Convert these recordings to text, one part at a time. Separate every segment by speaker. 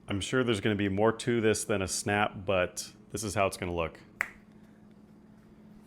Speaker 1: I'm sure there's going to be more to this than a snap, but this is how it's going to look.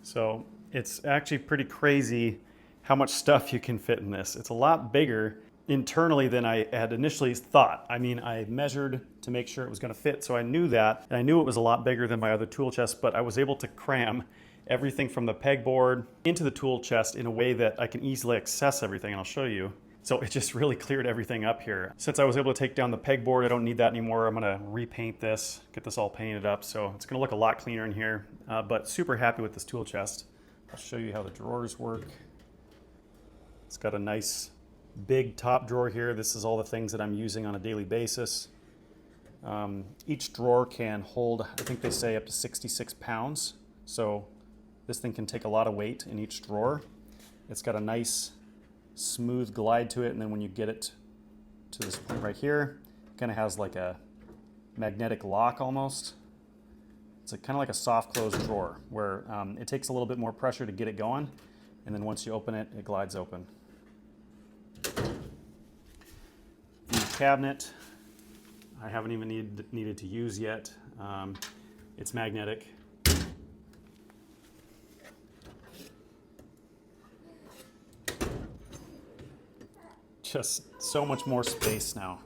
Speaker 1: So it's actually pretty crazy how much stuff you can fit in this. It's a lot bigger internally than I had initially thought. I mean, I measured to make sure it was going to fit, so I knew that, and I knew it was a lot bigger than my other tool chest, but I was able to cram everything from the pegboard into the tool chest in a way that I can easily access everything, and I'll show you. So it just really cleared everything up here. Since I was able to take down the pegboard, I don't need that anymore. I'm gonna repaint this, get this all painted up, so it's gonna look a lot cleaner in here, but super happy with this tool chest. I'll show you how the drawers work. It's got a nice big top drawer here. This is all the things that I'm using on a daily basis. Each drawer can hold, I think they say, up to 66 pounds. So this thing can take a lot of weight in each drawer. It's got a nice smooth glide to it, and then when you get it to this point right here, it kind of has like a magnetic lock almost. It's kind of like a soft closed drawer where it takes a little bit more pressure to get it going, and then once you open it, it glides open. The cabinet, I haven't even needed to use yet. It's magnetic. Just so much more space now.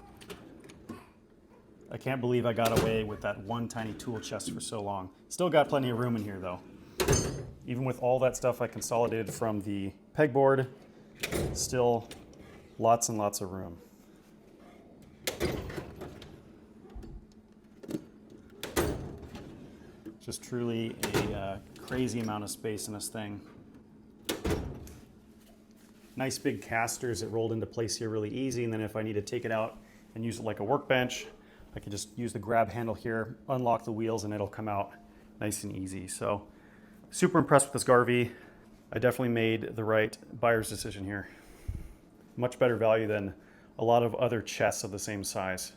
Speaker 1: I can't believe I got away with that one tiny tool chest for so long. Still got plenty of room in here though. Even with all that stuff I consolidated from the pegboard, still lots and lots of room. Just truly a crazy amount of space in this thing. Nice big casters that rolled into place here really easy, and then if I need to take it out and use it like a workbench, I can just use the grab handle here, unlock the wheels, and it'll come out nice and easy. So super impressed with this Garvee. I definitely made the right buyer's decision here. Much better value than a lot of other chests of the same size.